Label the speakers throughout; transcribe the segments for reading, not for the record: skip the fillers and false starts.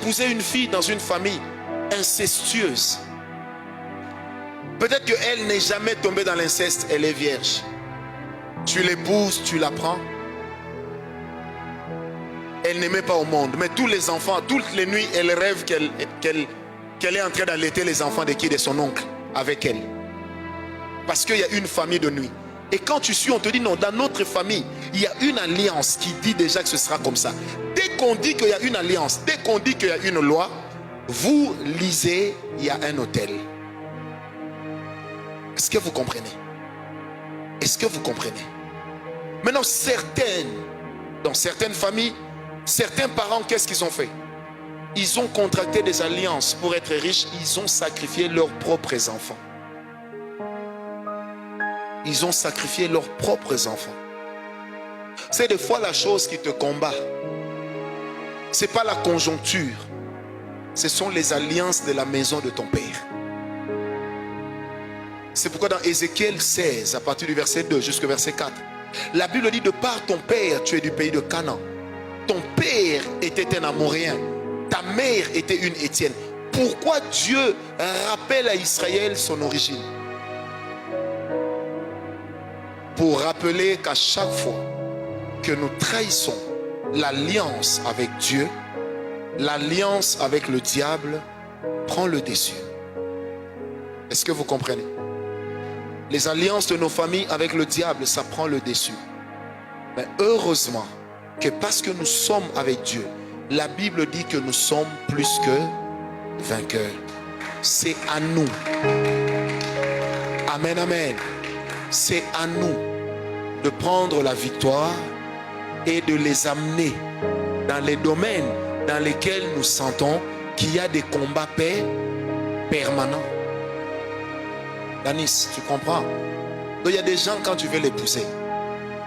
Speaker 1: épousé une fille dans une famille incestueuse. Peut-être qu'elle n'est jamais tombée dans l'inceste, elle est vierge. Tu l'épouses, tu la prends. Elle n'aimait pas au monde, mais tous les enfants, toutes les nuits, elle rêve qu'elle est en train d'allaiter les enfants de qui? De son oncle, avec elle. Parce qu'il y a une famille de nuit. Et quand tu suis, on te dit non, dans notre famille, il y a une alliance qui dit déjà que ce sera comme ça. Dès qu'on dit qu'il y a une alliance, dès qu'on dit qu'il y a une loi, vous lisez, il y a un autel. Est-ce que vous comprenez? Est-ce que vous comprenez? Maintenant, dans certaines familles, certains parents, qu'est-ce qu'ils ont fait? Ils ont contracté des alliances pour être riches. Ils ont sacrifié leurs propres enfants. Ils ont sacrifié leurs propres enfants. C'est des fois la chose qui te combat. Ce n'est pas la conjoncture. Ce sont les alliances de la maison de ton père. C'est pourquoi dans Ézéchiel 16, à partir du verset 2 jusqu'au verset 4, la Bible dit: de par ton père, tu es du pays de Canaan. Ton père était un Amoréen. Ta mère était une Étienne. Pourquoi Dieu rappelle à Israël son origine? Pour rappeler qu'à chaque fois que nous trahissons l'alliance avec Dieu, l'alliance avec le diable prend le dessus. Est-ce que vous comprenez? Les alliances de nos familles avec le diable, ça prend le dessus. Mais heureusement que parce que nous sommes avec Dieu, la Bible dit que nous sommes plus que vainqueurs. C'est à nous. Amen, amen. C'est à nous de prendre la victoire et de les amener dans les domaines dans lesquels nous sentons qu'il y a des combats permanents. Danis, tu comprends? Donc il y a des gens, quand tu veux l'épouser,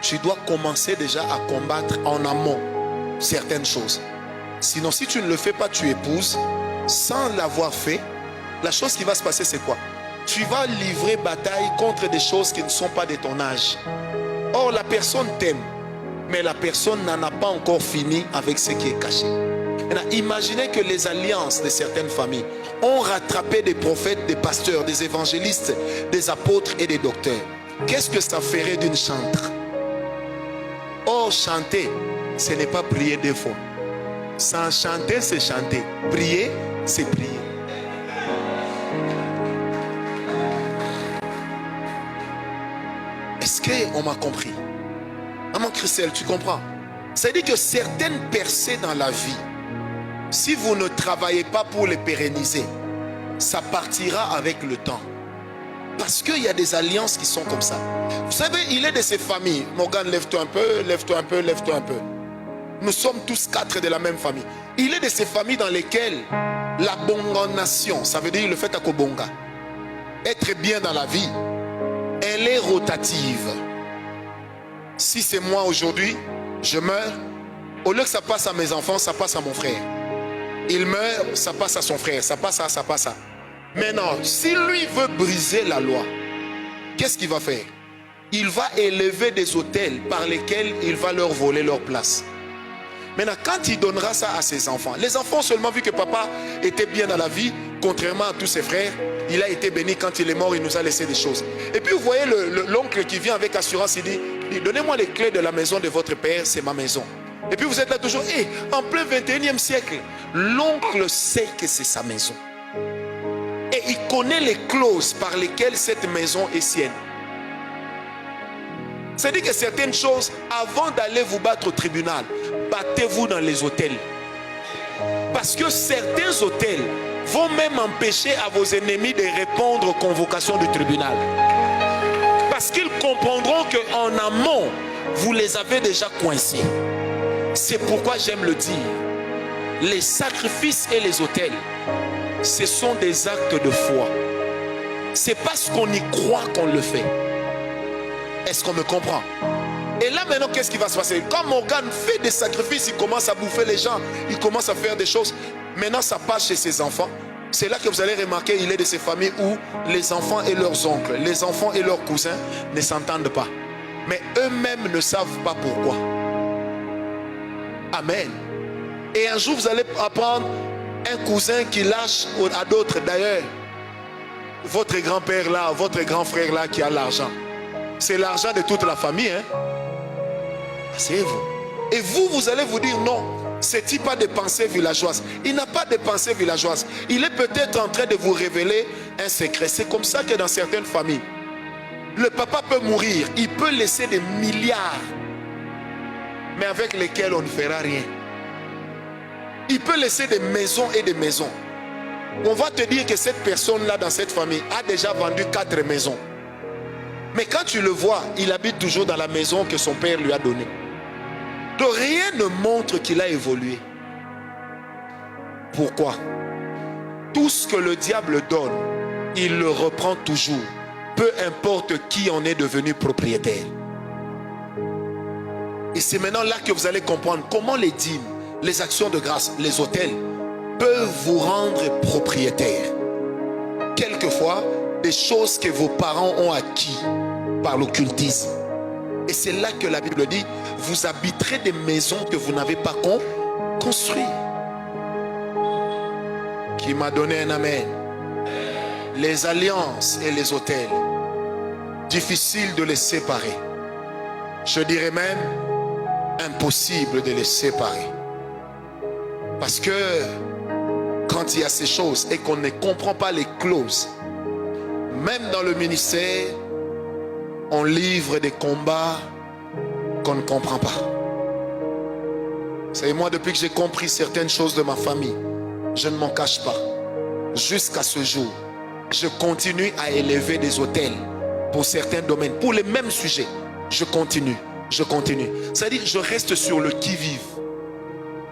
Speaker 1: tu dois commencer déjà à combattre en amont certaines choses. Sinon, si tu ne le fais pas, tu épouses sans l'avoir fait. La chose qui va se passer, c'est quoi? Tu vas livrer bataille contre des choses qui ne sont pas de ton âge. Or, la personne t'aime, mais la personne n'en a pas encore fini avec ce qui est caché. Maintenant, imaginez que les alliances de certaines familles ont rattrapé des prophètes, des pasteurs, des évangélistes, des apôtres et des docteurs. Qu'est-ce que ça ferait d'une chantre? Or, chanter, ce n'est pas prier deux fois. Sans chanter, c'est chanter. Prier, c'est prier. Est-ce qu'on m'a compris? Maman Christelle, tu comprends? C'est-à-dire que certaines percées dans la vie, si vous ne travaillez pas pour les pérenniser, ça partira avec le temps. Parce qu'il y a des alliances qui sont comme ça. Vous savez, il est de ces familles. Morgane, lève-toi un peu, lève-toi un peu, lève-toi un peu. Nous sommes tous quatre de la même famille. Il est de ces familles dans lesquelles la bonganation, ça veut dire le fait à kobonga, être bien dans la vie, elle est rotative. Si c'est moi aujourd'hui, je meurs, au lieu que ça passe à mes enfants, ça passe à mon frère. Il meurt, ça passe à son frère, ça passe à, ça passe à. Maintenant, si lui veut briser la loi, qu'est-ce qu'il va faire? Il va élever des autels par lesquels il va leur voler leur place. Maintenant, quand il donnera ça à ses enfants, les enfants ont seulement vu que papa était bien dans la vie, contrairement à tous ses frères, il a été béni. Quand il est mort, il nous a laissé des choses. Et puis vous voyez l'oncle qui vient avec assurance, il dit, donnez-moi les clés de la maison de votre père, c'est ma maison. Et puis vous êtes là toujours, en plein 21e siècle, l'oncle sait que c'est sa maison. Et il connaît les clauses par lesquelles cette maison est sienne. C'est-à-dire que certaines choses, avant d'aller vous battre au tribunal, battez-vous dans les hôtels. Parce que certains hôtels vont même empêcher à vos ennemis de répondre aux convocations du tribunal. Parce qu'ils comprendront qu'en amont, vous les avez déjà coincés. C'est pourquoi j'aime le dire. Les sacrifices et les autels, ce sont des actes de foi. C'est parce qu'on y croit qu'on le fait. Est-ce qu'on me comprend? Et là maintenant, qu'est-ce qui va se passer? Quand Morgane fait des sacrifices, il commence à bouffer les gens, il commence à faire des choses. Maintenant, ça passe chez ses enfants. C'est là que vous allez remarquer, il est de ces familles où les enfants et leurs oncles, les enfants et leurs cousins ne s'entendent pas. Mais eux-mêmes ne savent pas pourquoi. Amen. Et un jour, vous allez apprendre, Un cousin qui lâche à d'autres. D'ailleurs, votre grand-père là, votre grand frère là qui a l'argent, c'est l'argent de toute la famille, hein? C'est vous. Et vous, vous allez vous dire non, ce type a des pensées villageoises. Il n'a pas de pensées villageoises. Il est peut-être en train de vous révéler un secret. C'est comme ça que dans certaines familles, le papa peut mourir, il peut laisser des milliards, mais avec lesquels on ne fera rien. Il peut laisser des maisons et des maisons. On va te dire que cette personne-là dans cette famille a déjà vendu 4 maisons. Mais quand tu le vois, il habite toujours dans la maison que son père lui a donnée. Donc rien ne montre qu'il a évolué. Pourquoi? Tout ce que le diable donne, il le reprend toujours. Peu importe qui en est devenu propriétaire. Et c'est maintenant là que vous allez comprendre comment les dîmes, les actions de grâce, les autels peuvent vous rendre propriétaire. Quelquefois, des choses que vos parents ont acquis par l'occultisme. Et c'est là que la Bible dit, vous habiterez des maisons que vous n'avez pas construites. Qui m'a donné un amen? Les alliances et les autels, difficile de les séparer. Je dirais même impossible de les séparer. Parce que quand il y a ces choses et qu'on ne comprend pas les clauses, même dans le ministère, on livre des combats qu'on ne comprend pas. Vous savez, moi, depuis que j'ai compris certaines choses de ma famille, je ne m'en cache pas. Jusqu'à ce jour, je continue à élever des autels pour certains domaines, pour les mêmes sujets. Je continue. C'est-à-dire, je reste sur le qui-vive.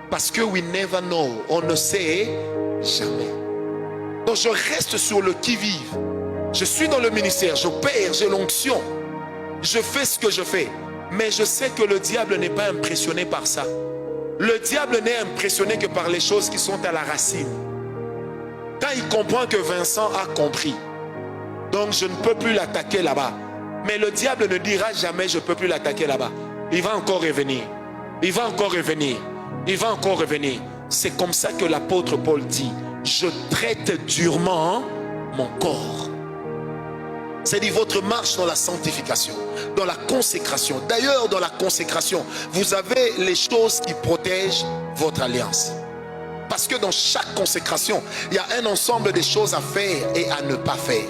Speaker 1: Parce que we never know, on ne sait jamais. Donc je reste sur le qui-vive. Je suis dans le ministère, j'opère, j'ai l'onction. Je fais ce que je fais. Mais je sais que le diable n'est pas impressionné par ça. Le diable n'est impressionné que par les choses qui sont à la racine. Quand il comprend que Vincent a compris, donc je ne peux plus l'attaquer là-bas. Mais le diable ne dira jamais je ne peux plus l'attaquer là-bas. Il va encore revenir. Il va encore revenir. Il va encore revenir. C'est comme ça que l'apôtre Paul dit, je traite durement mon corps. C'est-à-dire votre marche dans la sanctification, dans la consécration. D'ailleurs, dans la consécration, vous avez les choses qui protègent votre alliance. Parce que dans chaque consécration, il y a un ensemble de choses à faire et à ne pas faire.